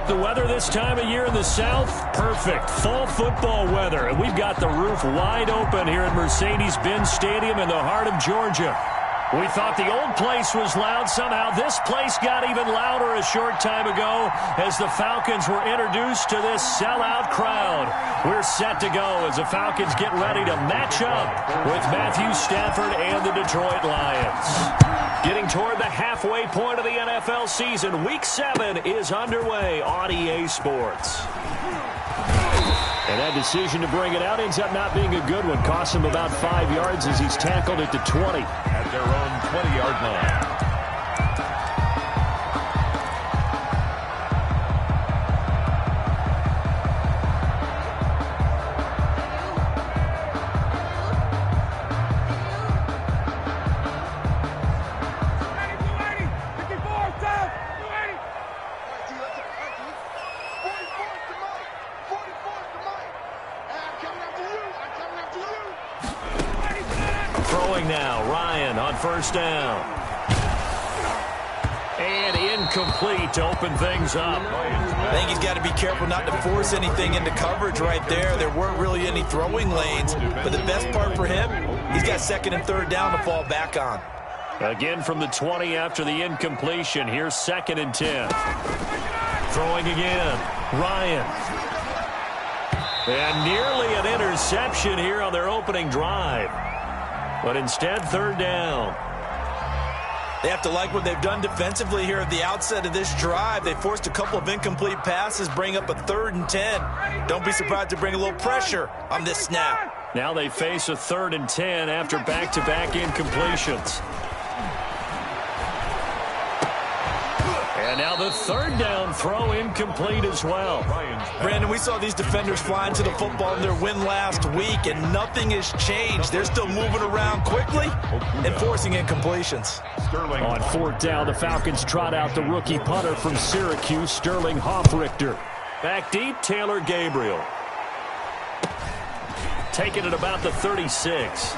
like the weather this time of year in the South? Perfect. Fall football weather. And we've got the roof wide open here at Mercedes-Benz Stadium in the heart of Georgia. We thought the old place was loud. Somehow this place got even louder a short time ago as the Falcons were introduced to this sellout crowd. We're set to go as the Falcons get ready to match up with Matthew Stafford and the Detroit Lions. Getting toward the halfway point of the NFL season, Week 7 is underway on EA Sports. And that decision to bring it out ends up not being a good one. Costs him about 5 yards as he's tackled at the 20. At their own 20-yard line. Now, Ryan on first down. And incomplete to open things up. I think he's got to be careful not to force anything into coverage right there. There weren't really any throwing lanes. But the best part for him, he's got second and third down to fall back on. Again from the 20 after the incompletion. Here's second and 10. Throwing again. Ryan. And nearly an interception here on their opening drive. But instead, third down. They have to like what they've done defensively here at the outset of this drive. They forced a couple of incomplete passes, bring up a 3rd and 10. Don't be surprised to bring a little pressure on this snap. Now they face a 3rd and 10 after back-to-back incompletions. And now the third down throw incomplete as well. Brandon, we saw these defenders flying to the football in their win last week, and nothing has changed. They're still moving around quickly and forcing incompletions. On fourth down, the Falcons trot out the rookie punter from Syracuse, Sterling Hoffrichter. Back deep, Taylor Gabriel. Taking it about the 36.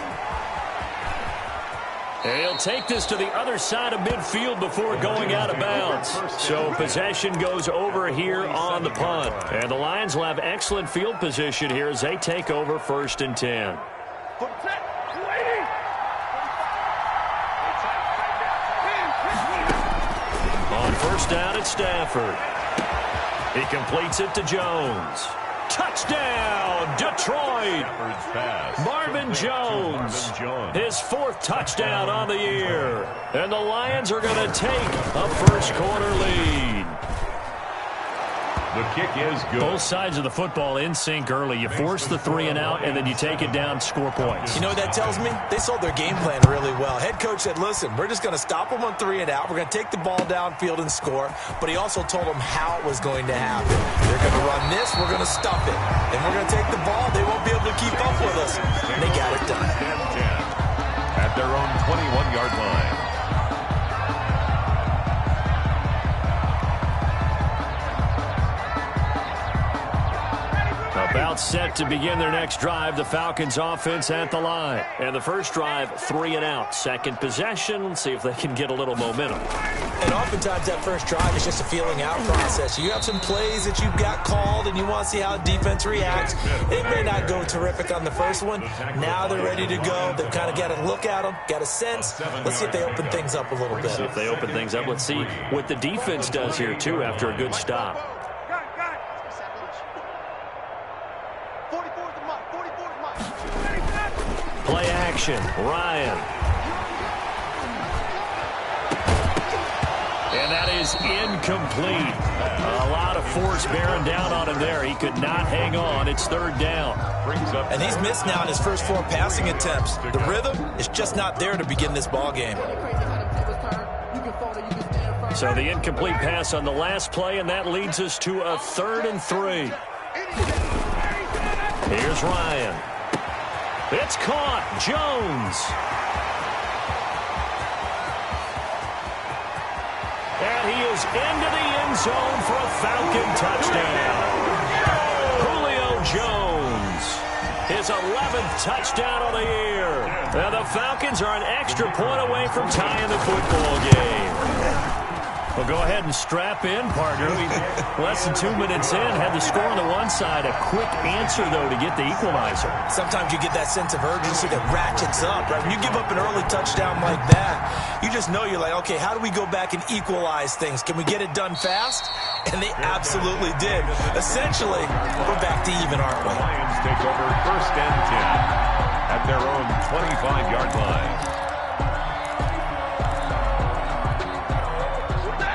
And he'll take this to the other side of midfield before going out of bounds. So possession goes over here on the punt. And the Lions will have excellent field position here as they take over 1st and 10. On first down, it's Stafford. He completes it to Jones. Touchdown, Detroit! Marvin Jones, his 4th touchdown on the year. And the Lions are going to take a first-quarter lead. The kick is good. Both sides of the football in sync early. You force the 3 and out, and then you take it down, score points. You know what that tells me? They sold their game plan really well. Head coach said, listen, we're just going to stop them on 3 and out. We're going to take the ball downfield and score. But he also told them how it was going to happen. They're going to run this. We're going to stuff it. And we're going to take the ball. They won't be able to keep up with us. And they got it done. At their own 21-yard line. About set to begin their next drive. The Falcons offense at the line. And the first drive, 3 and out. Second possession. Let's see if they can get a little momentum. And oftentimes that first drive is just a feeling out process. You have some plays that you've got called and you want to see how defense reacts. It may not go terrific on the first one. Now they're ready to go. They've kind of got to look at them, got a sense. Let's see if they open things up a little bit. See if they open things up. Let's see what the defense does here, too, after a good stop. Play action, Ryan. And that is incomplete. A lot of force bearing down on him there. He could not hang on. It's 3rd down. And he's missed now in his first 4 passing attempts. The rhythm is just not there to begin this ball game. So the incomplete pass on the last play, and that leads us to a 3rd and 3. Here's Ryan. It's caught. Jones. And he is into the end zone for a Falcon touchdown. Julio Jones, his 11th touchdown of the year. And the Falcons are an extra point away from tying the football game. Well, go ahead and strap in, partner. Less than 2 minutes in, had the score on the one side. A quick answer, though, to get the equalizer. Sometimes you get that sense of urgency that ratchets up, right? When you give up an early touchdown like that, you just know you're like, okay, how do we go back and equalize things? Can we get it done fast? And they absolutely did. Essentially, we're back to even, aren't we? The Lions take over 1st and 10 at their own 25-yard line.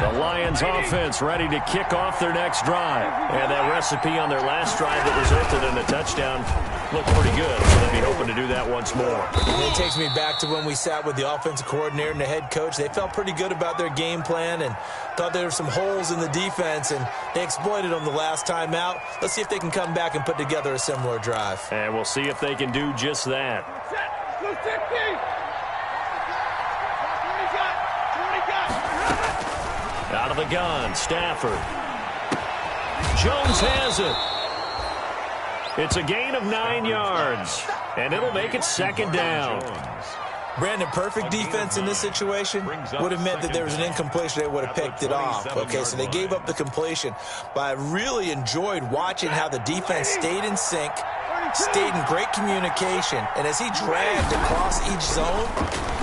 The Lions offense ready to kick off their next drive. And that recipe on their last drive that resulted in a touchdown looked pretty good. So they'll be hoping to do that once more. And it takes me back to when we sat with the offensive coordinator and the head coach. They felt pretty good about their game plan and thought there were some holes in the defense, and they exploited them the last time out. Let's see if they can come back and put together a similar drive. And we'll see if they can do just that. Out of the gun, Stafford. Jones has it. It's a gain of 9 yards, and it'll make it 2nd down. Brandon, perfect defense in this situation would have meant that there was an incompletion. They would have picked it off. Okay, so they gave up the completion. But I really enjoyed watching how the defense stayed in sync, stayed in great communication, and as he dragged across each zone,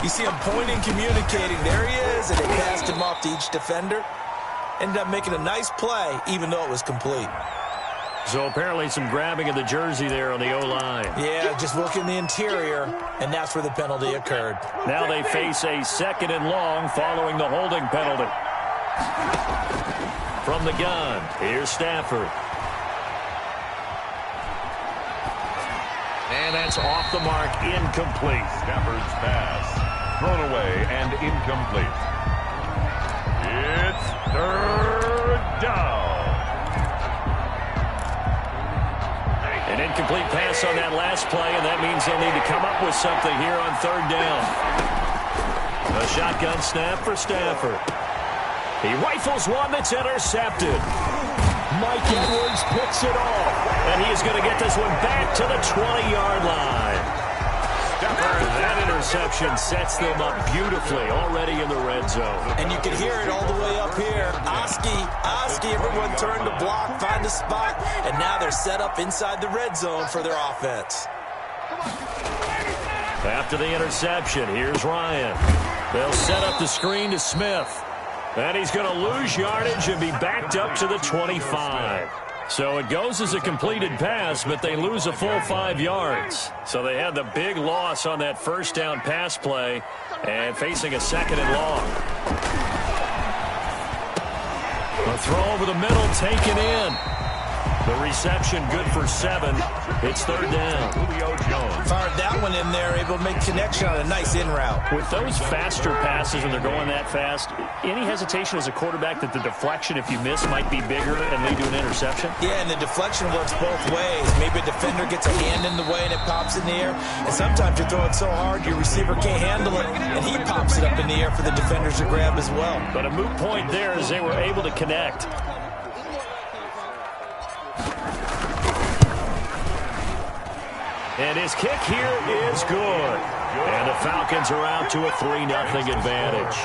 you see him pointing, communicating. There he is, and they passed him off to each defender. Ended up making a nice play, even though it was complete. So apparently some grabbing of the jersey there on the O-line. Yeah, just look in the interior, and that's where the penalty occurred. Now they face a 2nd and long following the holding penalty. From the gun, here's Stafford. And that's off the mark, incomplete. Stafford's pass thrown away and incomplete. It's 3rd down. An incomplete pass on that last play, and that means they'll need to come up with something here on 3rd down. A shotgun snap for Stafford. He rifles one that's intercepted. Mike Edwards picks it off, and he is going to get this one back to the 20-yard line. That interception sets them up beautifully already in the red zone. And you can hear it all the way up here. Oski, everyone turned to block, find a spot, and now they're set up inside the red zone for their offense. After the interception, here's Ryan. They'll set up the screen to Smith. And he's going to lose yardage and be backed up to the 25. So it goes as a completed pass, but they lose a full 5 yards. So they had the big loss on that 1st down pass play and facing a 2nd and long. A throw over the middle, taken in. The reception good for 7. It's 3rd down. Julio Jones fired that one in there, able to make connection on a nice in route. With those faster passes when they're going that fast, any hesitation as a quarterback that the deflection, if you miss, might be bigger and lead to an interception? Yeah, and the deflection works both ways. Maybe a defender gets a hand in the way and it pops in the air. And sometimes you throw it so hard your receiver can't handle it, and he pops it up in the air for the defenders to grab as well. But a moot point there as they were able to connect. And his kick here is good. And the Falcons are out to a 3-0 advantage.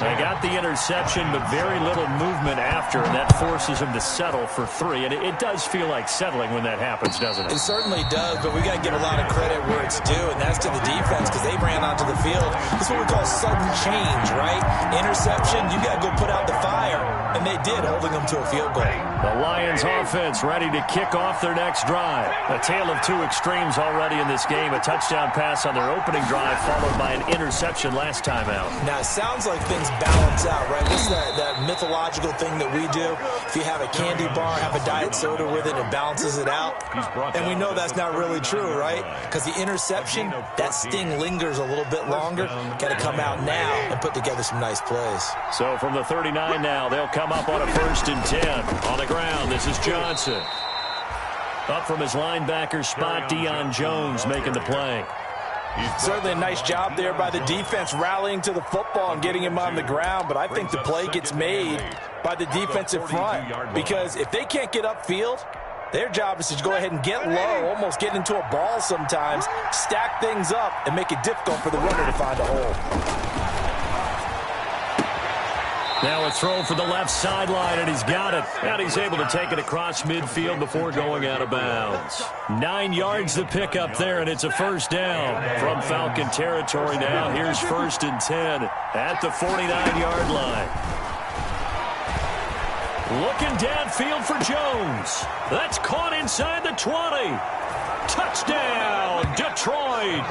They got the interception, but very little movement after, and that forces them to settle for 3. And it does feel like settling when that happens, doesn't it? It certainly does, but we got to give a lot of credit where it's due, and that's to the defense because they ran onto the field. This is what we call sudden change, right? Interception, you got to go put out the fire, and they did, holding them to a field goal. The Lions offense ready to kick off their next drive. A tale of 2 extremes already in this game. A touchdown pass on their opening drive followed by an interception last time out. Now, it sounds like things balance out, right? This is that mythological thing that we do. If you have a candy bar, have a diet soda with it, it balances it out. And we know that's not really true, right? Because the interception, that sting lingers a little bit longer. Got to come out now and put together some nice plays. So from the 39 now, they'll come up on a 1st and 10. On the ground, this is Johnson. Up from his linebacker spot, Deion Jones making the play. Certainly a nice job there by the defense rallying to the football and getting him on the ground, but I think the play gets made by the defensive front because if they can't get upfield, their job is to go ahead and get low, almost get into a ball sometimes, stack things up, and make it difficult for the runner to find a hole. Now a throw for the left sideline, and he's got it. And he's able to take it across midfield before going out of bounds. 9 yards to pick up there, and it's a first down. From Falcon territory now, here's 1st and 10 at the 49-yard line. Looking downfield for Jones. That's caught inside the 20. Touchdown, Detroit.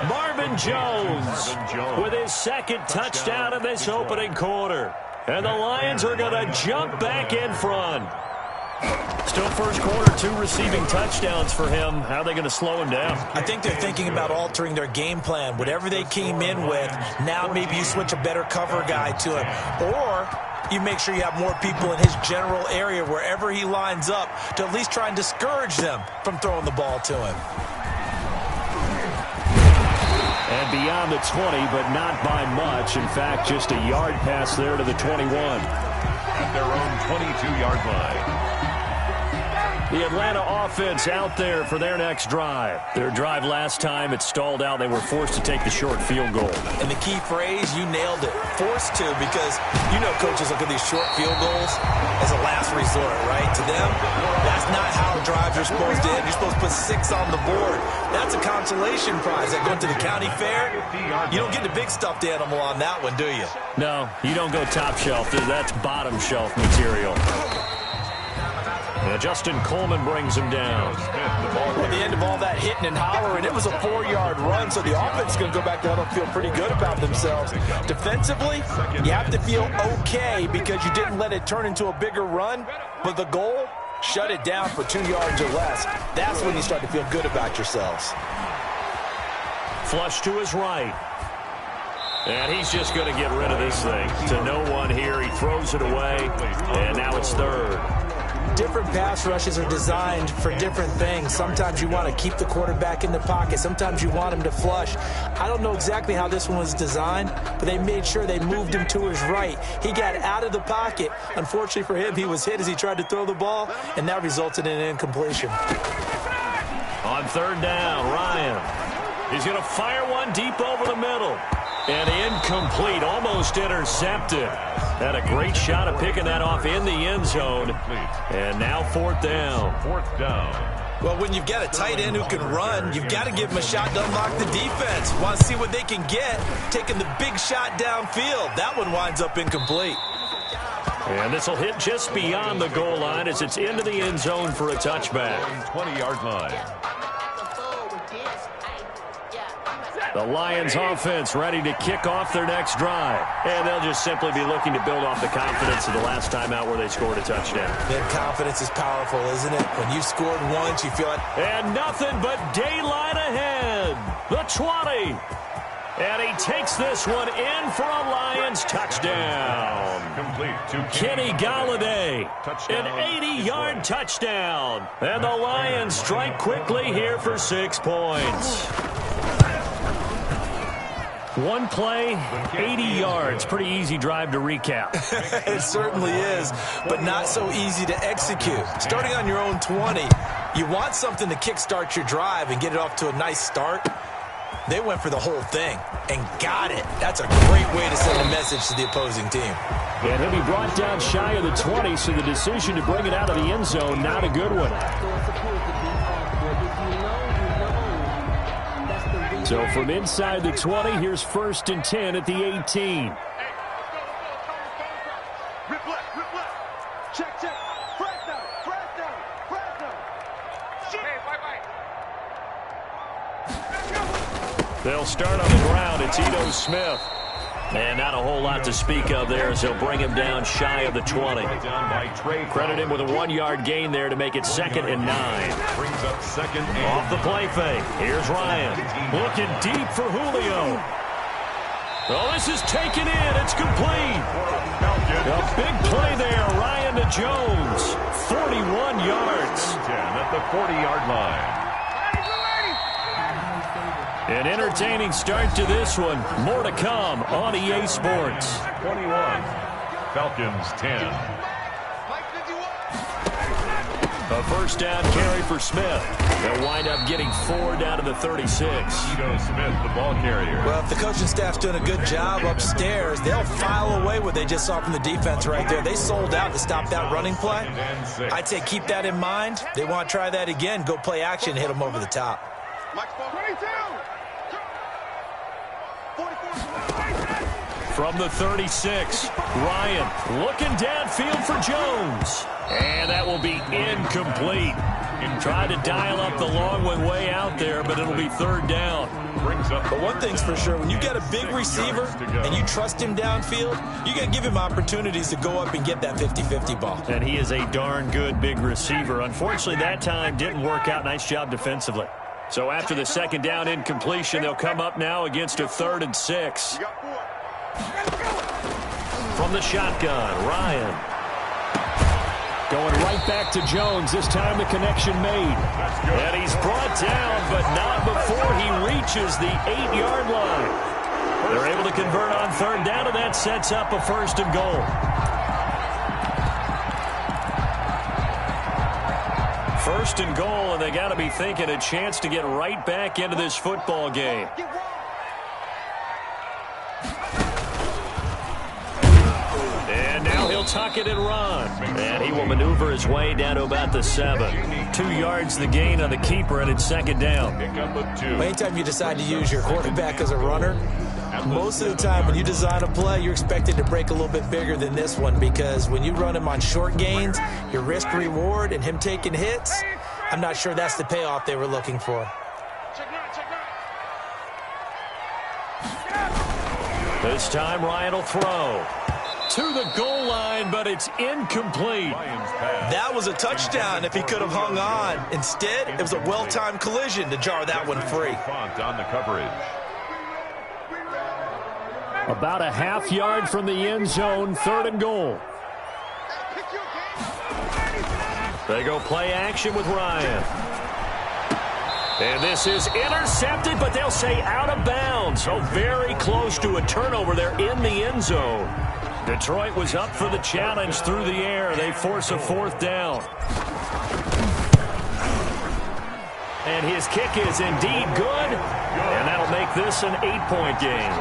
Marvin Jones with his 2nd touchdown in this opening quarter. And the Lions are going to jump back in front. Still first quarter, 2 receiving touchdowns for him. How are they going to slow him down? I think they're thinking about altering their game plan. Whatever they came in with, now maybe you switch a better cover guy to him. Or you make sure you have more people in his general area wherever he lines up to at least try and discourage them from throwing the ball to him. And beyond the 20, but not by much. In fact, just a yard pass there to the 21. At their own 22-yard line. The Atlanta offense out there for their next drive. Their drive last time, it stalled out. They were forced to take the short field goal. And the key phrase, you nailed it. Forced to, because you know coaches look at these short field goals as a last resort, right? To them, that's not how drives are supposed to end. You're supposed to put 6 on the board. That's a consolation prize. That going to the county fair, you don't get the big stuffed animal on that one, do you? No, you don't go top shelf. That's bottom shelf material. Justin Coleman brings him down. At the end of all that hitting and hollering, it was a 4-yard run, so the offense is going to go back down and feel pretty good about themselves. Defensively, you have to feel okay because you didn't let it turn into a bigger run, but the goal, shut it down for 2 yards or less. That's when you start to feel good about yourselves. Flush to his right. And he's just going to get rid of this thing. To no one here. He throws it away, and now it's 3rd. Different pass rushes are designed for different things. Sometimes you want to keep the quarterback in the pocket. Sometimes you want him to flush. I don't know exactly how this one was designed, but they made sure they moved him to his right. He got out of the pocket. Unfortunately for him, he was hit as he tried to throw the ball, and that resulted in an incompletion. On 3rd down, Ryan. He's going to fire one deep over the middle. And incomplete, almost intercepted. Had a great shot of picking that off in the end zone. And now 4th down. 4th down. Well, when you've got a tight end who can run, you've got to give him a shot to unlock the defense. Want to see what they can get, taking the big shot downfield. That one winds up incomplete. And this will hit just beyond the goal line as it's into the end zone for a touchback. 20-yard line. The Lions offense ready to kick off their next drive. And they'll just simply be looking to build off the confidence of the last time out where they scored a touchdown. That confidence is powerful, isn't it? When you've scored once, you feel like... And nothing but daylight ahead. The 20. And he takes this one in for a Lions touchdown. Complete to Kenny Golladay. Touchdown. An 80-yard touchdown. And the Lions strike quickly here for 6 points. One play, 80 yards. Pretty easy drive to recap. It certainly is, but not so easy to execute. Starting on your own 20, you want something to kickstart your drive and get it off to a nice start. They went for the whole thing and got it. That's a great way to send a message to the opposing team. And he'll be brought down shy of the 20, so the decision to bring it out of the end zone, not a good one. So from inside the 20, here's 1st and 10 at the 18. They'll start on the ground. It's Ito Smith. And not a whole lot to speak of there as they'll bring him down shy of the 20. Credit him with a 1-yard gain there to make it 2nd and 9. Brings up 2nd and... Off the play fake. Here's Ryan. Looking deep for Julio. Oh, this is taken in. It's complete. A big play there. Ryan to Jones. 41 yards. 10 at the 40-yard line. An entertaining start to this one. More to come on EA Sports. 21. Falcons 10. A first down carry for Smith. They'll wind up getting 4 down to the 36. Ito Smith, the ball carrier. Well, if the coaching staff's doing a good job upstairs, they'll file away what they just saw from the defense right there. They sold out to stop that running play. I'd say keep that in mind. They want to try that again. Go play action, hit them over the top. From the 36, Ryan looking downfield for Jones. And that will be incomplete. Tried to dial up the long one way out there, but it'll be third down. But one thing's for sure, when you got a big receiver and you trust him downfield, you got to give him opportunities to go up and get that 50-50 ball. And he is a darn good big receiver. Unfortunately, that time didn't work out. Nice job defensively. So after the second down incompletion, they'll come up now against a 3rd and 6. From the shotgun, Ryan. Going right back to Jones. This time the connection made. And he's brought down, but not before he reaches the 8-yard line. They're able to convert on third down, and that sets up a 1st and goal. 1st and goal, and they got to be thinking a chance to get right back into this football game. And now he'll tuck it and run. And he will maneuver his way down to about the 7. 2 yards the gain on the keeper, and it's 2nd down. Anytime you decide to use your quarterback as a runner, most of the time when you design a play, you're expected to break a little bit bigger than this one, because when you run him on short gains, your risk-reward and him taking hits, I'm not sure that's the payoff they were looking for. This time Ryan will throw to the goal line, but it's incomplete. That was a touchdown if he could have hung on. Instead, it was a well-timed collision to jar that one free. On the coverage. About a half yard from the end zone, 3rd and goal. They go play action with Ryan. And this is intercepted, but they'll say out of bounds. So very close to a turnover there in the end zone. Detroit was up for the challenge through the air. They force a 4th down. And his kick is indeed good. And that'll make this an 8-point game.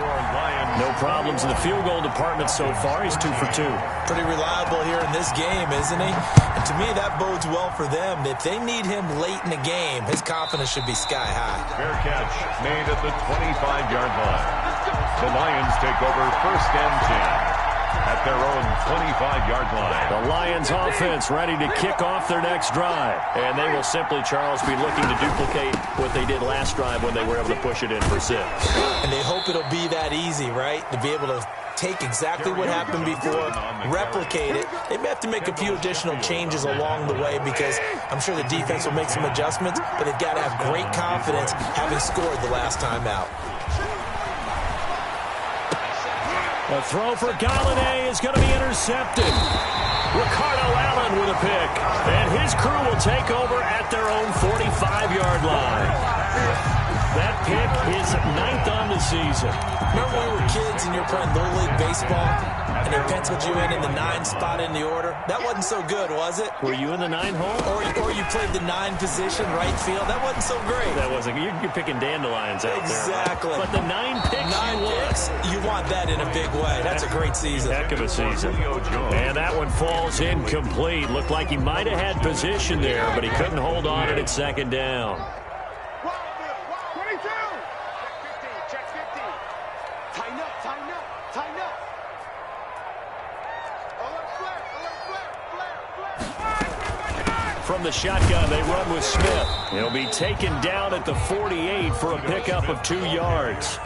No problems in the field goal department so far. He's 2 for 2. Pretty reliable here in this game, isn't he? And to me, that bodes well for them. If they need him late in the game, his confidence should be sky high. Fair catch made at the 25-yard line. The Lions take over 1st and 10. At their own 25-yard line. The Lions offense ready to kick off their next drive. And they will simply, Charles, be looking to duplicate what they did last drive when they were able to push it in for 6. And they hope it'll be that easy, right? To be able to take exactly what happened before, replicate it. They may have to make a few additional changes along the way, because I'm sure the defense will make some adjustments, but they've got to have great confidence having scored the last time out. A throw for Galladay is going to be intercepted. Ricardo Allen with a pick. And his crew will take over at their own 45-yard line. That pick is 9th on the season. Remember when we were kids and you were playing Little League Baseball and they penciled you in the 9 spot in the order? That wasn't so good, was it? Were you in the 9 hole? Or you played the 9 position, right field? That wasn't so great. That wasn't. You're picking dandelions out exactly. there. But the 9 picks 9 picks, you want that in a big way. That's a great season. Heck of a season. And that one falls incomplete. Looked like he might have had position there, but he couldn't hold on it at 2nd down. From the shotgun, they run with Smith. He'll be taken down at the 48 for a pickup of 2 yards.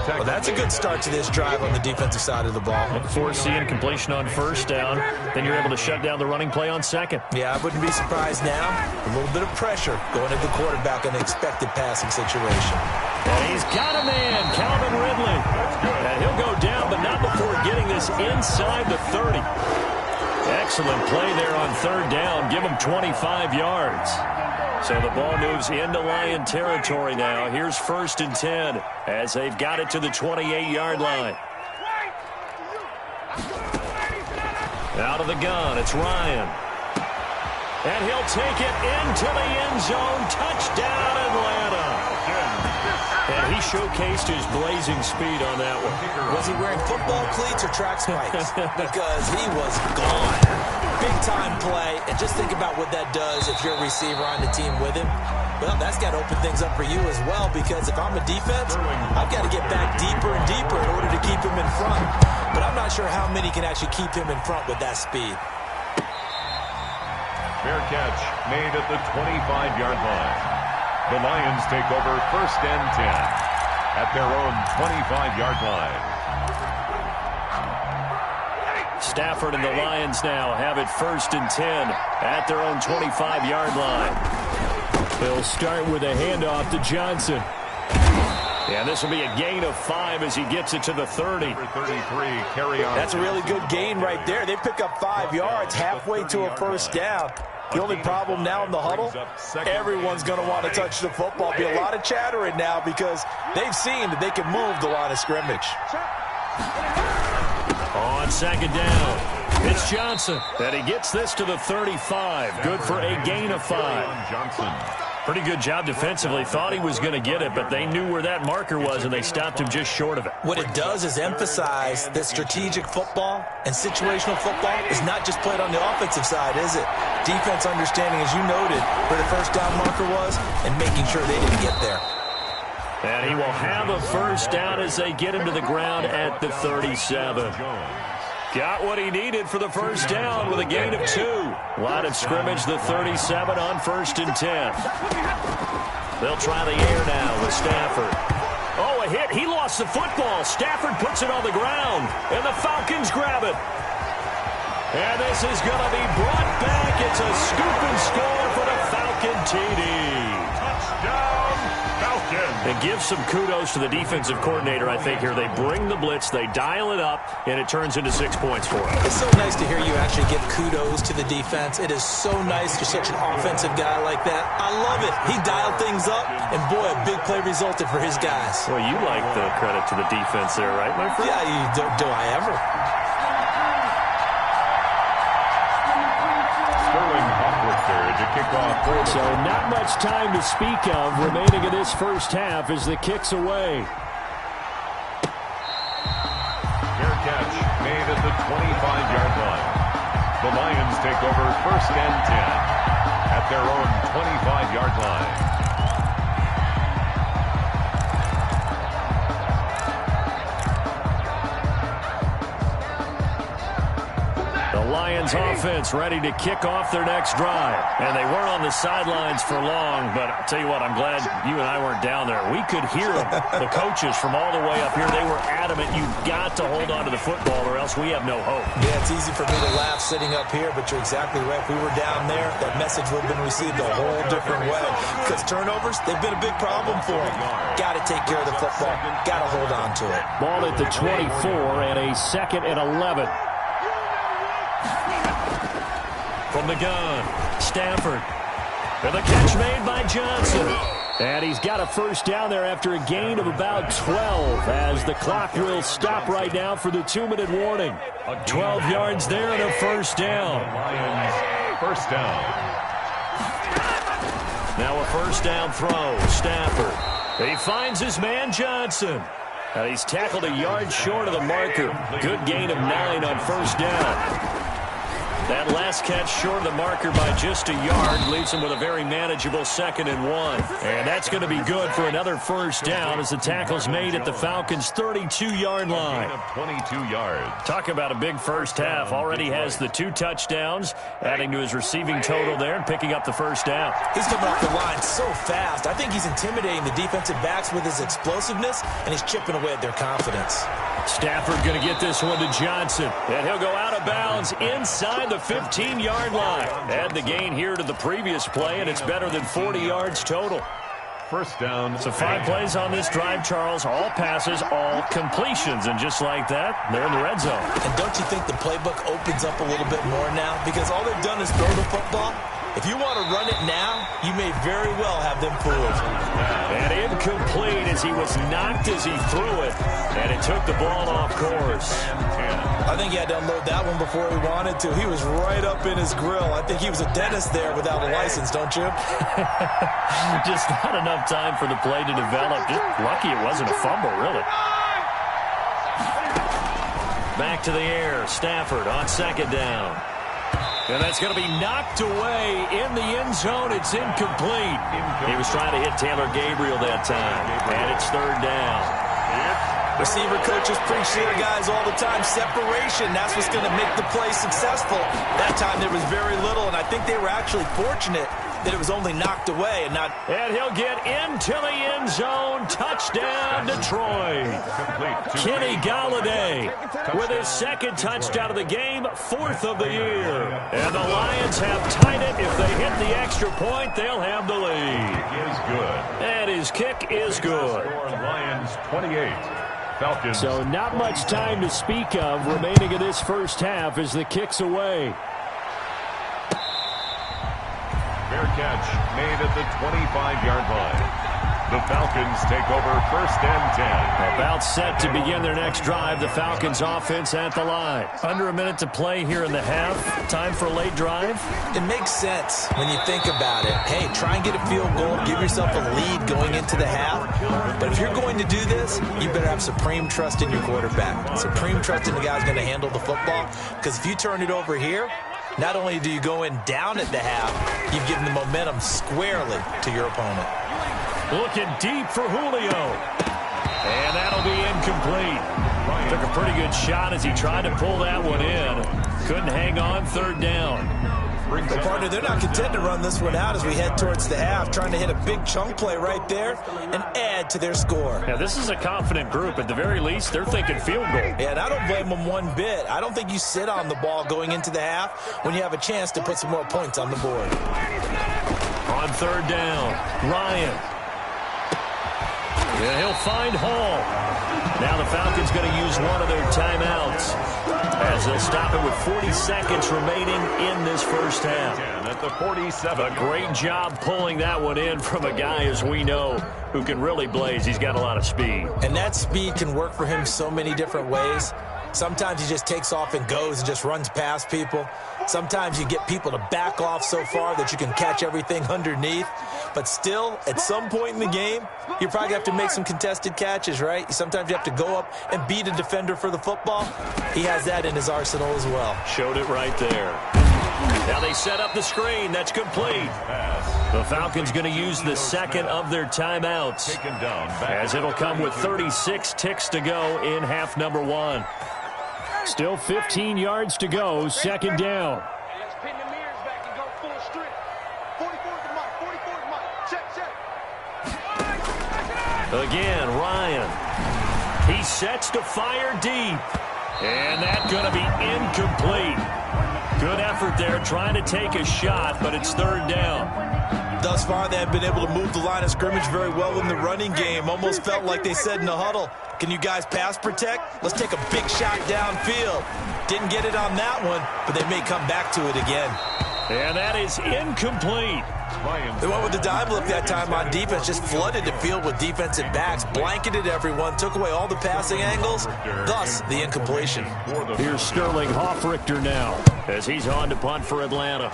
Well, that's a good start to this drive on the defensive side of the ball. Force the incompletion on 1st down. Then you're able to shut down the running play on 2nd. Yeah, I wouldn't be surprised now. A little bit of pressure going at the quarterback in an expected passing situation. And he's got a man, Calvin Ridley. And he'll go down, but not before getting this inside the 30. Excellent play there on 3rd down. Give him 25 yards. So the ball moves into Lion territory now. Here's 1st and 10 as they've got it to the 28-yard line. Out of the gun, it's Ryan. And he'll take it into the end zone. Touchdown, Atlanta. And he showcased his blazing speed on that one. Was he wearing football cleats or track spikes? Because he was gone. Big-time play. And just think about what that does if you're a receiver on the team with him. Well, that's got to open things up for you as well, because if I'm a defense, I've got to get back deeper and deeper in order to keep him in front. But I'm not sure how many can actually keep him in front with that speed. Fair catch made at the 25-yard line. The Lions take over 1st and 10 at their own 25-yard line. Stafford and the Lions now have it 1st and 10 at their own 25-yard line. They'll start with a handoff to Johnson. And this will be a gain of 5 as he gets it to the 30. 33, carry on. That's a really good gain right there. They pick up 5 yards halfway to a first down. The only problem now in the huddle, everyone's going to want to touch the football. Be a lot of chattering now because they've seen that they can move the line of scrimmage. On 2nd down, it's Johnson. And he gets this to the 35. Good for a gain of 5. Johnson. Pretty good job defensively. Thought he was going to get it, but they knew where that marker was, and they stopped him just short of it. What it does is emphasize that strategic football and situational football is not just played on the offensive side, is it? Defense understanding, as you noted, where the first down marker was and making sure they didn't get there. And he will have a first down as they get him to the ground at the 37. Got what he needed for the first down with a gain of 2. Line of scrimmage, the 37 on 1st and 10. They'll try the air now with Stafford. Oh, a hit. He lost the football. Stafford puts it on the ground, and the Falcons grab it. And this is going to be brought back. It's a scoop and score for the Falcon TD. Touchdown, Falcons. And give some kudos to the defensive coordinator, I think, here. They bring the blitz, they dial it up, and it turns into 6 points for them. It's so nice to hear you actually give kudos to the defense. It is so nice you're such an offensive guy like that. I love it. He dialed things up, and boy, a big play resulted for his guys. Well, you like the credit to the defense there, right, my friend? Yeah, do I ever? To kick off. So not much time to speak of remaining in this first half as the kick's away. Fair catch made at the 25-yard line. The Lions take over 1st and 10 at their own 25-yard line. Lions offense ready to kick off their next drive. And they weren't on the sidelines for long, but I'll tell you what, I'm glad you and I weren't down there. We could hear them, the coaches from all the way up here. They were adamant, you've got to hold on to the football or else we have no hope. Yeah, it's easy for me to laugh sitting up here, but you're exactly right. If we were down there, that message would have been received a whole different way. Because turnovers, they've been a big problem for them. Got to take care of the football. Got to hold on to it. Ball at the 24 and a 2nd and 11. From the gun, Stafford. And the catch made by Johnson. And he's got a first down there after a gain of about 12 as the clock will stop right now for the 2-minute warning. 12 yards there and a first down. Lions, first down. Now a first down throw, Stafford. He finds his man Johnson. And he's tackled a yard short of the marker. Good gain of 9 on first down. That last catch short of the marker by just a yard leaves him with a very manageable 2nd and 1. And that's going to be good for another first down as the tackle's made at the Falcons' 32-yard line. 22 yards. Talk about a big first half. Already has the 2 touchdowns, adding to his receiving total there and picking up the first down. He's coming off the line so fast. I think he's intimidating the defensive backs with his explosiveness, and he's chipping away at their confidence. Stafford going to get this one to Johnson. And he'll go out of bounds inside the 15-yard line. Add the gain here to the previous play, and it's better than 40 yards total. First down. So 5 plays on this drive, Charles. All passes, all completions. And just like that, they're in the red zone. And don't you think the playbook opens up a little bit more now? Because all they've done is throw the football. If you want to run it now, you may very well have them fooled. And incomplete as he was knocked as he threw it. And it took the ball off course. I think he had to unload that one before he wanted to. He was right up in his grill. I think he was a dentist there without a license, don't you? Just not enough time for the play to develop. Just lucky it wasn't a fumble, really. Back to the air. Stafford on second down. And that's going to be knocked away in the end zone. It's incomplete. He was trying to hit Taylor Gabriel that time. And it's third down. Receiver coaches preach to their guys all the time. Separation, that's what's going to make the play successful. That time there was very little, and I think they were actually fortunate that it was only knocked away and not... And he'll get into the end zone. Touchdown, Detroit. Kenny Golladay with his second touchdown of the game, fourth of the year. And the Lions have tied it. If they hit the extra point, they'll have the lead. Is good. And his kick is good. Lions 28. Falcons. So not much time to speak of remaining in this first half as the kick's away. Fair catch made at the 25-yard line. The Falcons take over first and 10. About set to begin their next drive. The Falcons offense at the line. Under a minute to play here in the half. Time for a late drive. It makes sense when you think about it. Hey, try and get a field goal. Give yourself a lead going into the half. But if you're going to do this, you better have supreme trust in your quarterback. Supreme trust in the guy who's going to handle the football. Because if you turn it over here, not only do you go in down at the half, you've given the momentum squarely to your opponent. Looking deep for Julio. And that'll be incomplete. Took a pretty good shot as he tried to pull that one in. Couldn't hang on, third down. But partner, they're not content to run this one out as we head towards the half, trying to hit a big chunk play right there and add to their score. Yeah, this is a confident group. At the very least, they're thinking field goal. Yeah, and I don't blame them one bit. I don't think you sit on the ball going into the half when you have a chance to put some more points on the board. On third down, Ryan. And he'll find Hall. Now the Falcons going to use one of their timeouts as they'll stop it with 40 seconds remaining in this first half. At the 47. A great job pulling that one in from a guy, as we know, who can really blaze. He's got a lot of speed. And that speed can work for him so many different ways. Sometimes he just takes off and goes and just runs past people. Sometimes you get people to back off so far that you can catch everything underneath. But still, at some point in the game, you probably have to make some contested catches, right? Sometimes you have to go up and beat a defender for the football. He has that in his arsenal as well. Showed it right there. Now they set up the screen. That's complete. The Falcons going to use the second of their timeouts, as it'll come with 36 ticks to go in half number one. Still 15 yards to go, second down. Again, Ryan. He sets to fire deep. And that's going to be incomplete. Good effort there trying to take a shot, but it's third down. Thus far, they have been able to move the line of scrimmage very well in the running game. Almost felt like they said in the huddle, can you guys pass protect? Let's take a big shot downfield. Didn't get it on that one, but they may come back to it again. And that is incomplete. They went with the dime look that time on defense, just flooded the field with defensive backs, blanketed everyone, took away all the passing angles, thus the incompletion. Here's Sterling Hoffrichter now as he's on to punt for Atlanta.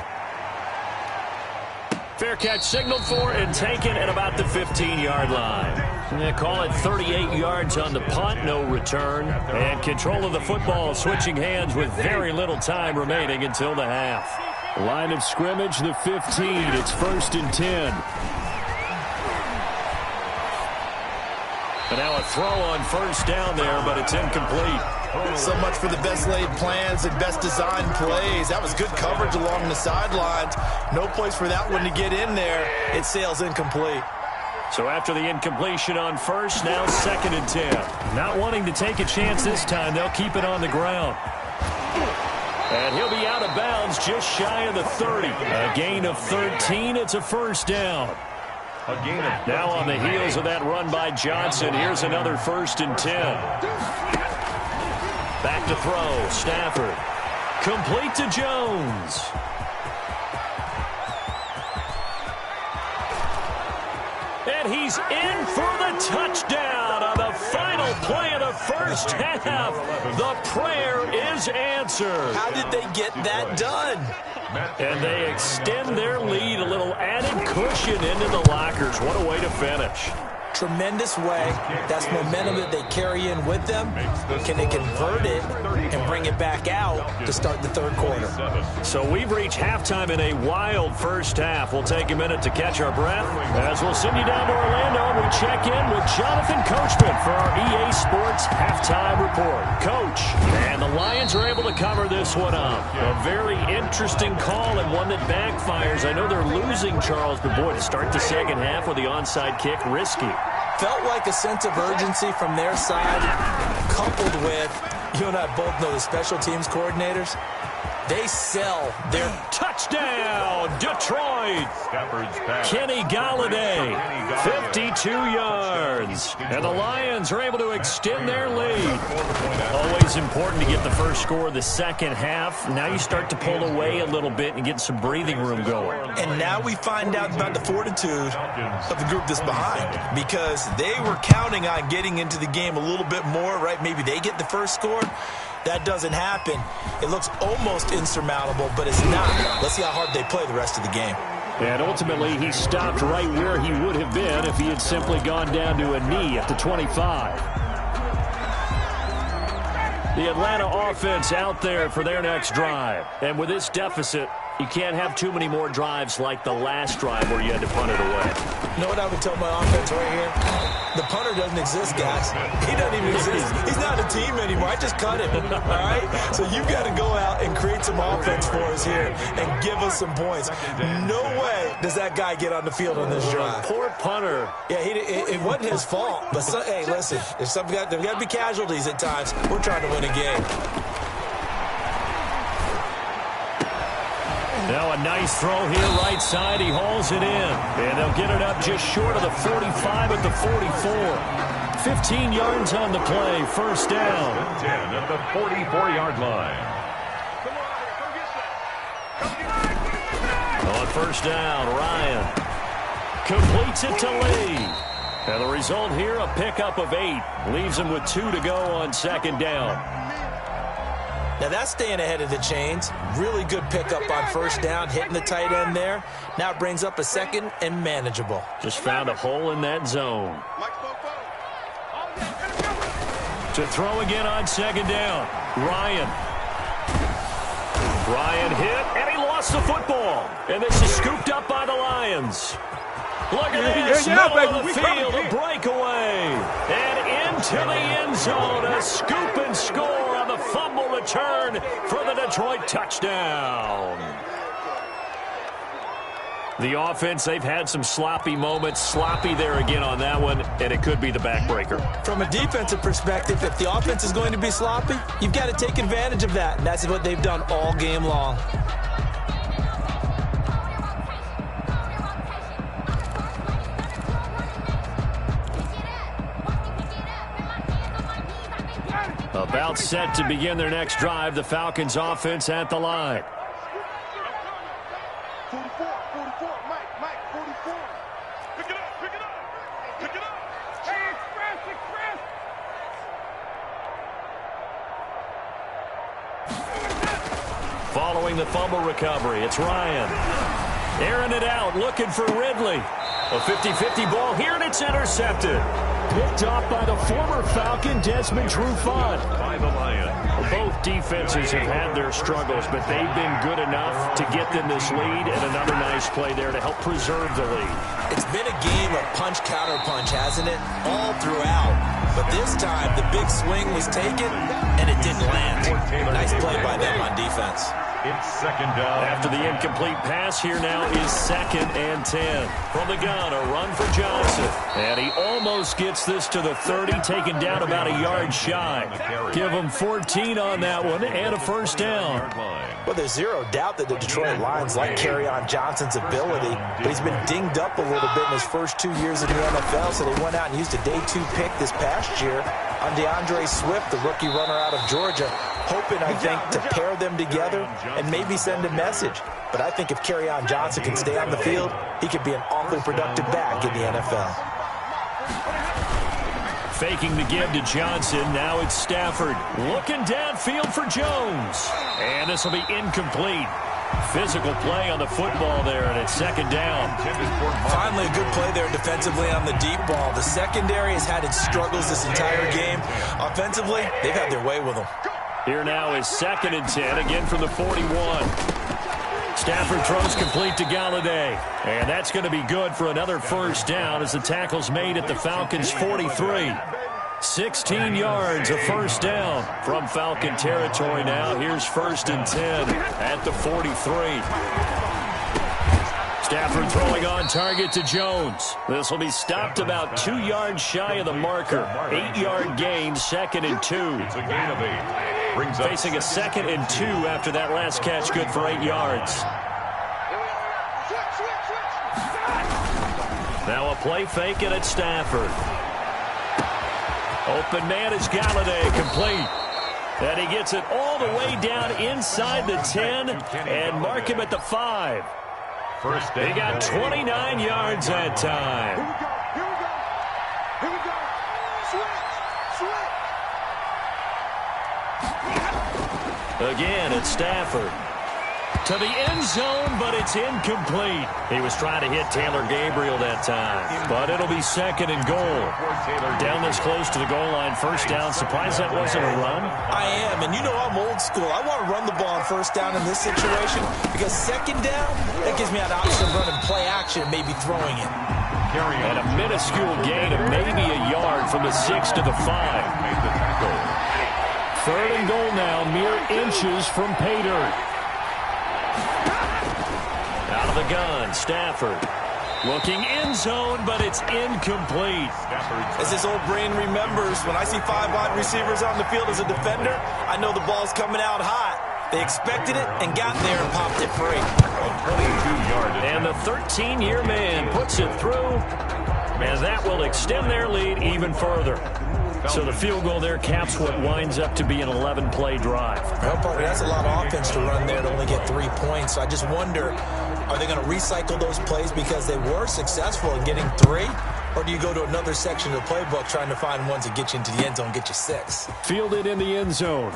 Fair catch signaled for and taken at about the 15-yard line. They call it 38 yards on the punt, no return. And control of the football switching hands with very little time remaining until the half. Line of scrimmage, the 15. It's first and 10. And now a throw on first down there, but it's incomplete. So much for the best laid plans and best designed plays. That was good coverage along the sidelines. No place for that one to get in there. It sails incomplete. So after the incompletion on first, now second and 10. Not wanting to take a chance this time, they'll keep it on the ground. And he'll be out of bounds just shy of the 30. A gain of 13. It's a first down. Now on the heels of that run by Johnson, here's another first and 10. Back to throw. Stafford. Complete to Jones. And he's in for the touchdown on the final play of the first half. The prayer is answered. How did they get that done? And they extend their lead, a little added cushion into the lockers. What a way to finish. Tremendous way. That's momentum that they carry in with them. Can they convert it and bring it back out to start the third quarter? So we've reached halftime in a wild first half. We'll take a minute to catch our breath as we'll send you down to Orlando and we check in with Jonathan Coachman for our EA Sports Halftime Report. Coach, and the Lions are able to cover this one up. A very interesting call and one that backfires. I know they're losing, Charles, but boy, to start the second half with the onside kick, risky. Felt like a sense of urgency from their side, coupled with, you and I both know the special teams coordinators, they sell their touchdown, Detroit. Kenny Golladay, 52 yards. And the Lions are able to extend their lead. Always important to get the first score of the second half. Now you start to pull away a little bit and get some breathing room going. And now we find out about the fortitude of the group that's behind, because they were counting on getting into the game a little bit more, right? Maybe they get the first score. That doesn't happen. It looks almost insurmountable, but it's not. Let's see how hard they play the rest of the game. And ultimately, he stopped right where he would have been if he had simply gone down to a knee at the 25. The Atlanta offense out there for their next drive. And with this deficit, you can't have too many more drives like the last drive where you had to punt it away. You know what I would tell my offense right here? The punter doesn't exist, guys. He doesn't even exist. He's not a team anymore. I just cut him, all right? So you've got to go out and create some offense for us here and give us some points. No way does that guy get on the field on this drive. Poor punter. Yeah, it wasn't his fault. But, hey, listen, there's got to be casualties at times. We're trying to win a game. Now a nice throw here, right side. He hauls it in. And they'll get it up just short of the 45 at the 44. 15 yards on the play. First down. 10 at the 44-yard line. On first down, Ryan completes it to Lee. And the result here, a pickup of 8. Leaves him with 2 to go on second down. Now that's staying ahead of the chains. Really good pickup on first down, hitting the tight end there. Now it brings up a second and manageable. Just found a hole in that zone. To throw again on second down. Ryan hit, and he lost the football. And this is scooped up by the Lions. Look at this, middle of the field, a breakaway. And into the end zone, a scoop and score on the fumble return for the Detroit touchdown. The offense, they've had some sloppy moments. Sloppy there again on that one, and it could be the backbreaker. From a defensive perspective, if the offense is going to be sloppy, you've got to take advantage of that. And that's what they've done all game long. About set to begin their next drive, the Falcons offense at the line. 44, Mike, 44. Pick it up. Hey, express. Following the fumble recovery, it's Ryan. Airing it out, looking for Ridley. A 50-50 ball here, and it's intercepted. Picked off by the former Falcon, Desmond Trufant. By the Lions. Both defenses have had their struggles, but they've been good enough to get them this lead, and another nice play there to help preserve the lead. It's been a game of punch-counter-punch, hasn't it? All throughout. But this time, the big swing was taken, and it didn't land. Nice play by them on defense. It's second down. After the incomplete pass, here now is 2nd and 10. From the gun, a run for Johnson. And he almost gets this to the 30, taken down about a yard shy. Give him 14 on that one and a first down. Well, there's zero doubt that the Detroit Lions like Kerryon Johnson's ability, but he's been dinged up a little bit in his first 2 years in the NFL, so they went out and used a day 2 pick this past year on DeAndre Swift, the rookie runner out of Georgia, hoping, I think, to pair them together and maybe send a message. But I think if Kerryon Johnson can stay on the field, he could be an awfully productive back in the NFL. Faking the give to Johnson. Now it's Stafford. Looking downfield for Jones. And this will be incomplete. Physical play on the football there, and it's second down. Finally a good play there defensively on the deep ball. The secondary has had its struggles this entire game. Offensively, they've had their way with them. Here now is 2nd and 10, again from the 41. Stafford throws complete to Galladay. And that's going to be good for another first down as the tackle's made at the Falcons' 43. 16 yards, a first down from Falcon territory now. Here's 1st and 10 at the 43. Stafford throwing on target to Jones. This will be stopped about 2 yards shy of the marker. 8-yard gain, 2nd and 2. It's a gain of 8. Brings Facing a 2nd and 2 after that last catch, good for 8 yards. Now a play fake, and it's Stafford. Open man is Galladay, complete. And he gets it all the way down inside the 10 and mark him at the 5. He got 29 yards that time. Here we go. Switch. Again, it's Stafford. To the end zone, but it's incomplete. He was trying to hit Taylor Gabriel that time, but it'll be 2nd and goal. Down this close to the goal line, first down. Surprised that wasn't a run? I am, and you know I'm old school. I want to run the ball on first down in this situation because second down, that gives me an option of running play action, maybe throwing it. And a minuscule gain of maybe a yard from the 6 to the 5. 3rd and goal now, mere inches from Pater. Out of the gun, Stafford. Looking end zone, but it's incomplete. As his old brain remembers, when I see 5 wide receivers on the field as a defender, I know the ball's coming out hot. They expected it and got there and popped it free. And the 13-year man puts it through, and that will extend their lead even further. So the field goal there caps what winds up to be an 11-play drive. Well, Parker, that's a lot of offense to run there to only get 3 points. So I just wonder, are they going to recycle those plays because they were successful in getting 3? Or do you go to another section of the playbook trying to find ones that get you into the end zone, get you 6? Fielded in the end zone.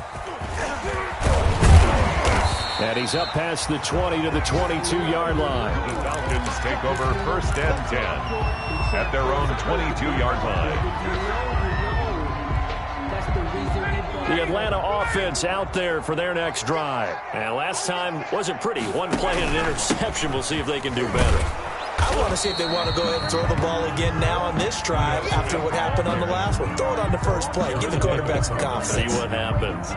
And he's up past the 20 to the 22-yard line. The Falcons take over 1st and 10 at their own 22-yard line. The Atlanta offense out there for their next drive. And last time wasn't pretty. One play and an interception. We'll see if they can do better. I want to see if they want to go ahead and throw the ball again now on this drive after what happened on the last one. Throw it on the first play. Give the quarterback some confidence. See what happens.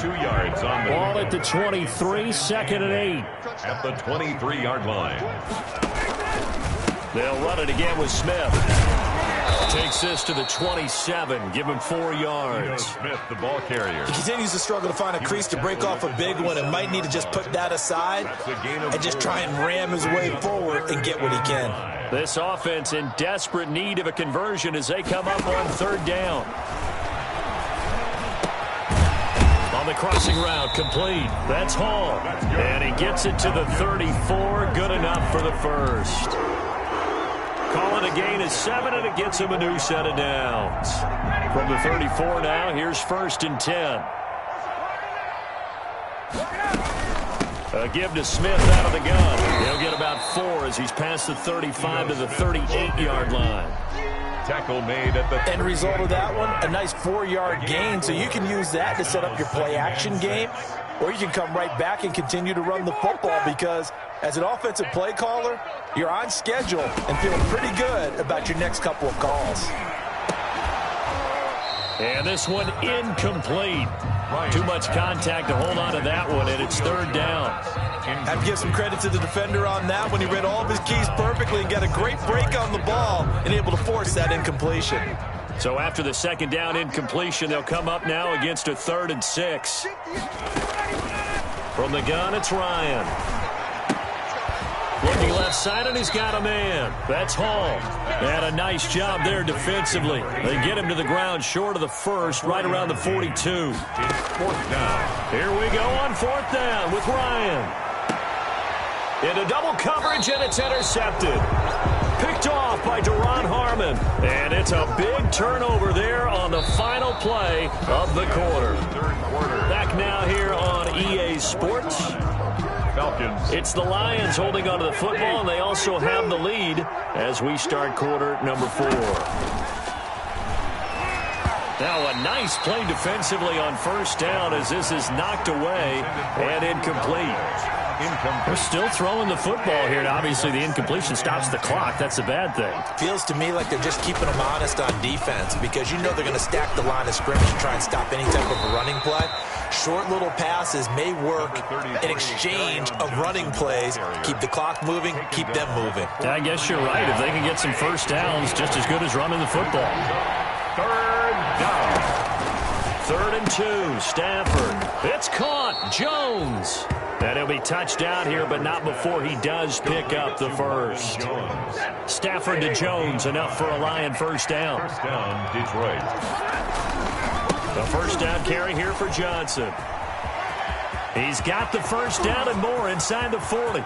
2 yards on the ball at the 23, 2nd and 8. At the 23-yard line. They'll run it again with Smith. Takes this to the 27. Give him 4 yards. Smith, the ball carrier. He continues to struggle to find a crease to break off a big one and might need to just put that aside and just try and ram his way forward and get what he can. This offense in desperate need of a conversion as they come up on 3rd down. On the crossing route, complete. That's Hall. And he gets it to the 34. Good enough for the first. Calling a gain of 7, and it gets him a new set of downs. From the 34 now, here's 1st and 10. A give to Smith out of the gun. He'll get about 4 as he's past the 35 to the 38-yard line. Tackle made at the end result of that one, a nice 4-yard gain, so you can use that to set up your play-action game, or you can come right back and continue to run the football because as an offensive play caller, you're on schedule and feeling pretty good about your next couple of calls. And this one incomplete. Too much contact to hold on to that one, and it's 3rd down. I have to give some credit to the defender on that when he read all of his keys perfectly and got a great break on the ball and able to force that incompletion. So after the 2nd down incompletion, they'll come up now against a 3rd and 6. From the gun, it's Ryan. Looking left side, and he's got a man. That's Hall. And a nice job there defensively. They get him to the ground short of the first, right around the 42. It's 4th down. Here we go on 4th down with Ryan. Into double coverage, and it's intercepted. Picked off by Duron Harmon. And it's a big turnover there on the final play of the quarter. Third quarter. Back now here on EA Sports. Falcons. It's the Lions holding onto the football, and they also have the lead as we start quarter number 4. Now a nice play defensively on first down as this is knocked away and incomplete. They're still throwing the football here, and obviously the incompletion stops the clock. That's a bad thing. Feels to me like they're just keeping them honest on defense because you know they're going to stack the line of scrimmage and try and stop any type of a running play. Short little passes may work in exchange of running plays. Keep the clock moving, keep them moving. I guess you're right. If they can get some first downs, just as good as running the football. Third down. 3rd and 2, Stafford. It's caught. Jones. And he'll be touchdown here, but not before he does pick up the first. Stafford to Jones, enough for a Lion first down. First down, Detroit. The first down carry here for Johnson. He's got the first down and more inside the 40.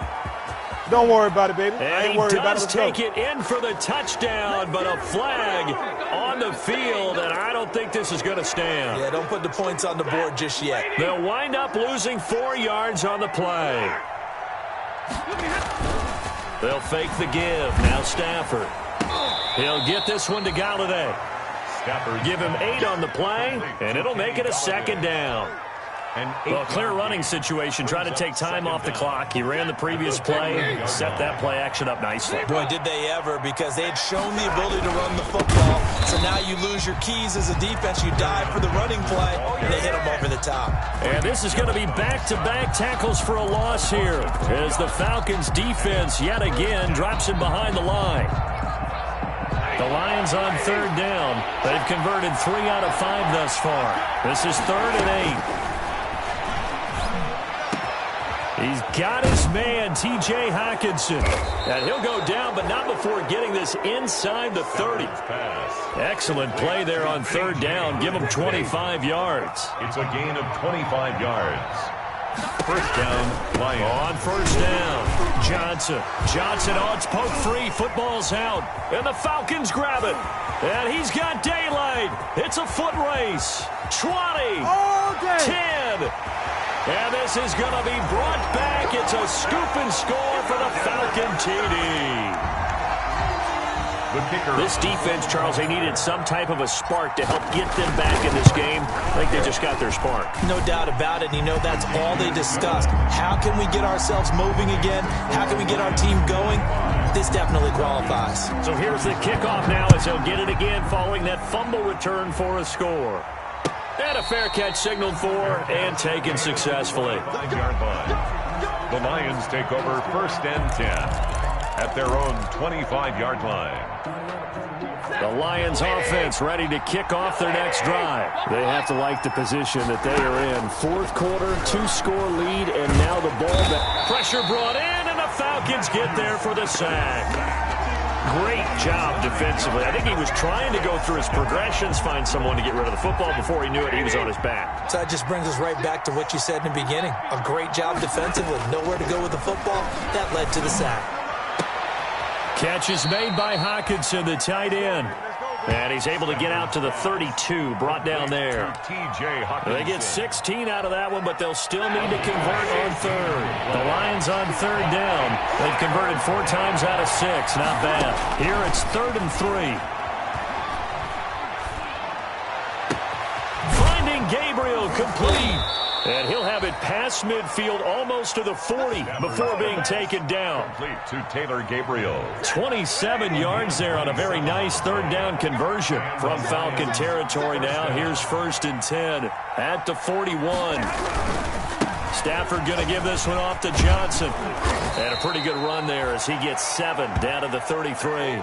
Don't worry about it, baby. I And ain't he worried about it. does take it in for the touchdown, but a flag on the field, and I don't think this is going to stand. Yeah, don't put the points on the board just yet. They'll wind up losing 4 yards on the play. They'll fake the give. Now Stafford. He'll get this one to Galladay. Stafford. Give him 8 on the play, and it'll make it a second down. Well, clear running situation, trying to take time off the clock. He ran the previous play, set that play action up nicely. Boy, did they ever, because they had shown the ability to run the football. So now you lose your keys as a defense. You dive for the running play, and they hit them over the top. And this is going to be back-to-back tackles for a loss here as the Falcons defense yet again drops him behind the line. The Lions on 3rd down. They've converted 3 out of 5 thus far. This is 3rd and 8. He's got his man, T.J. Hockenson. And he'll go down, but not before getting this inside the 30. Excellent play there on 3rd down. Give him 25 yards. It's a gain of 25 yards. First down, Lions. On first down, Johnson. Johnson, it's poke free. Football's out. And the Falcons grab it. And he's got daylight. It's a foot race. 20. 10. And this is going to be brought back. It's a scoop and score for the Falcon TD. The kicker. This defense, Charles, they needed some type of a spark to help get them back in this game. I think they just got their spark. No doubt about it. You know, that's all they discussed. How can we get ourselves moving again? How can we get our team going? This definitely qualifies. So here's the kickoff now as he'll get it again following that fumble return for a score. And a fair catch signaled for and taken successfully. 5-yard line. The Lions take over 1st and 10 at their own 25-yard line. The Lions offense ready to kick off their next drive. They have to like the position that they are in. 4th quarter, 2-score lead, and now the ball back. Pressure brought in, and the Falcons get there for the sack. Great job defensively. I think he was trying to go through his progressions, find someone to get rid of the football. Before he knew it, he was on his back. So that just brings us right back to what you said in the beginning. A great job defensively. Nowhere to go with the football. That led to the sack. Catch is made by Hockenson, the tight end. And he's able to get out to the 32, brought down there. T.J. Hockenson. They get 16 out of that one, but they'll still need to convert on 3rd. The Lions on 3rd down. They've converted 4 times out of 6. Not bad. Here it's 3rd and 3. Finding Gabriel complete. And he'll have it past midfield almost to the 40 before being taken down. Complete to Taylor Gabriel. 27 yards there on a very nice 3rd down conversion from Falcon territory now. Here's 1st and 10 at the 41. Stafford going to give this one off to Johnson. And a pretty good run there as he gets 7 down to the 33.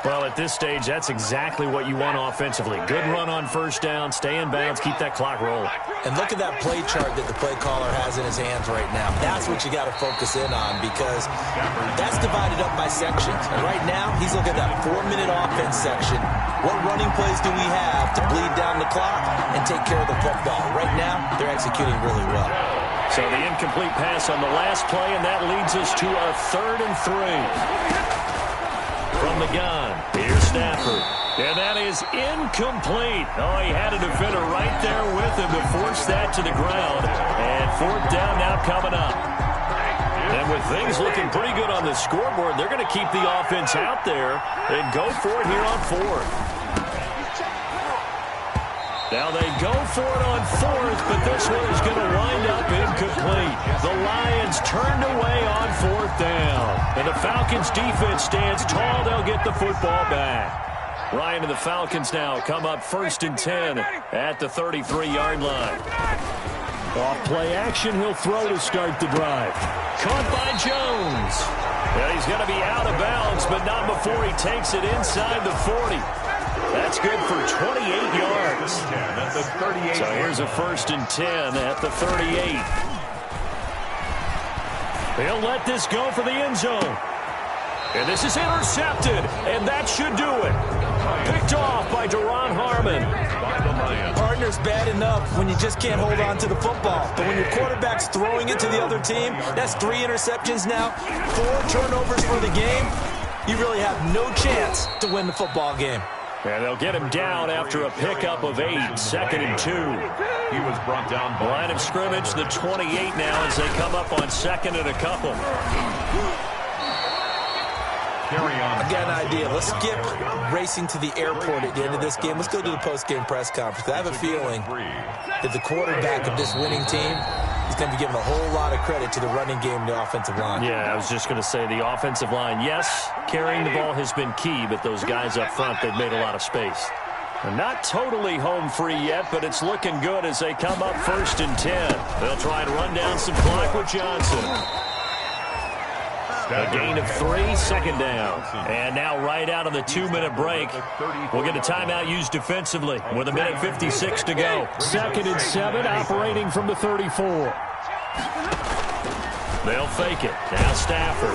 Well, at this stage, that's exactly what you want offensively. Good run on first down, stay in bounds, keep that clock rolling. And look at that play chart that the play caller has in his hands right now. That's what you got to focus in on because that's divided up by sections. And right now, he's looking at that 4-minute offense section. What running plays do we have to bleed down the clock and take care of the football? Right now, they're executing really well. So the incomplete pass on the last play, and that leads us to a 3rd and 3. From the gun, here's Stafford. And that is incomplete. Oh, he had a defender right there with him to force that to the ground. And fourth down now coming up. And with things looking pretty good on the scoreboard, they're going to keep the offense out there and go for it here on fourth. Now they go for it on fourth, but this one is going to wind up incomplete. The Lions turned away on fourth down. And the Falcons defense stands tall. They'll get the football back. Ryan and the Falcons now come up 1st and 10 at the 33-yard line. Off play action, he'll throw to start the drive. Caught by Jones. Yeah, he's going to be out of bounds, but not before he takes it inside the 40. That's good for 28 yards. So here's a 1st and 10 at the 38. They'll let this go for the end zone. And this is intercepted, and that should do it. Picked off by Duron Harmon. Partner's bad enough when you just can't hold on to the football. But when your quarterback's throwing it to the other team, that's 3 interceptions now, 4 turnovers for the game. You really have no chance to win the football game. And they'll get him down after a pickup of 8, 2nd and 2. He was brought down. Line of scrimmage, the 28 now as they come up on 2nd and a couple. Carry on. I got an idea. Let's skip racing to the airport at the end of this game. Let's go to the post-game press conference. I have a feeling that the quarterback of this winning team is going to be giving a whole lot of credit to the running game and the offensive line. Yeah, I was just going to say the offensive line, yes, carrying the ball has been key, but those guys up front, they've made a lot of space. And not totally home free yet, but it's looking good as they come up 1st and 10. They'll try and run down some clock with Johnson. A gain of 3, 2nd down. And now right out of the 2-minute break, we'll get a timeout used defensively with 1:56 to go. 2nd and 7, operating from the 34. They'll fake it. Now Stafford.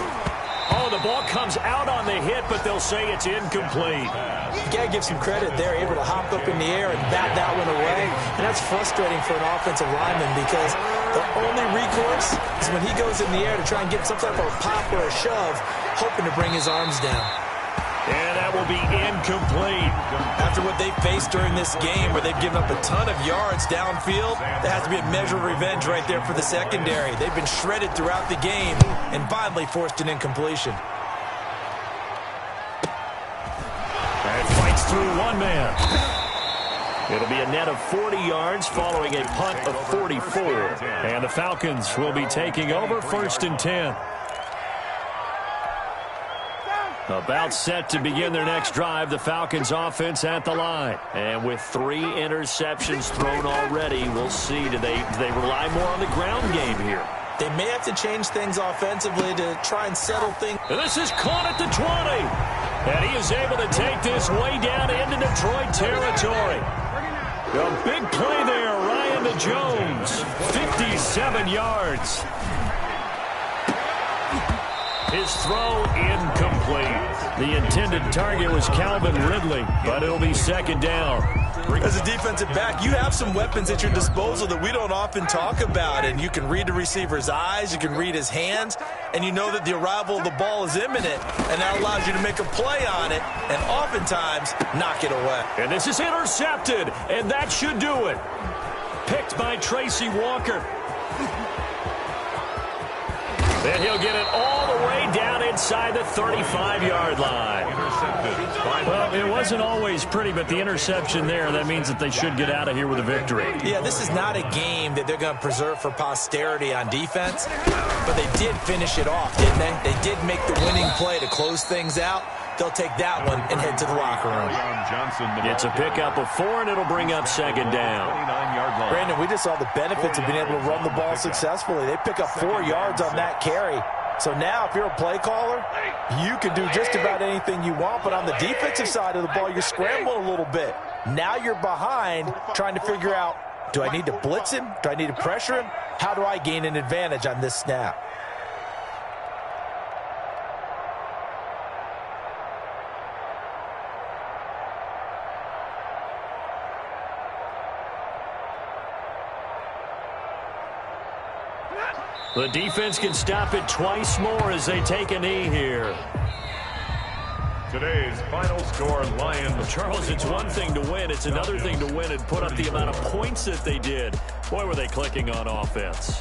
Oh, the ball comes out on the hit, but they'll say it's incomplete. You got to give some credit. They're able to hop up in the air and bat that one away. And that's frustrating for an offensive lineman because the only recourse is when he goes in the air to try and get some type of a pop or a shove, hoping to bring his arms down. And that will be incomplete. After what they faced during this game where they've given up a ton of yards downfield, there has to be a measure of revenge right there for the secondary. They've been shredded throughout the game and finally forced an incompletion. And fights through one man. It'll be a net of 40 yards following a punt of 44. And the Falcons will be taking over 1st and 10. About set to begin their next drive, the Falcons offense at the line. And with 3 interceptions thrown already, we'll see. Do they rely more on the ground game here? They may have to change things offensively to try and settle things. And this is caught at the 20. And he is able to take this way down into Detroit territory. A big play there, Ryan to Jones. 57 yards. His throw incomplete. The intended target was Calvin Ridley, but it'll be 2nd down. As a defensive back, you have some weapons at your disposal that we don't often talk about, and you can read the receiver's eyes, you can read his hands, and you know that the arrival of the ball is imminent, and that allows you to make a play on it, and oftentimes knock it away. And this is intercepted, and that should do it. Picked by Tracy Walker. Then he'll get it all the way down inside the 35-yard line. Well, it wasn't always pretty, but the interception there, that means that they should get out of here with a victory. Yeah, this is not a game that they're going to preserve for posterity on defense, but they did finish it off, didn't they? They did make the winning play to close things out. They'll take that one and head to the locker room. It's a pickup of 4, and it'll bring up 2nd down. Brandon, we just saw the benefits of being able to run the ball successfully. They pick up 4 yards on that carry. So now if you're a play caller, you can do just about anything you want. But on the defensive side of the ball, you're scrambling a little bit. Now you're behind trying to figure out, do I need to blitz him? Do I need to pressure him? How do I gain an advantage on this snap? The defense can stop it twice more as they take a knee here. Today's final score, Lions. Charles, it's one thing to win. It's another thing to win and put up the amount of points that they did. Boy, were they clicking on offense.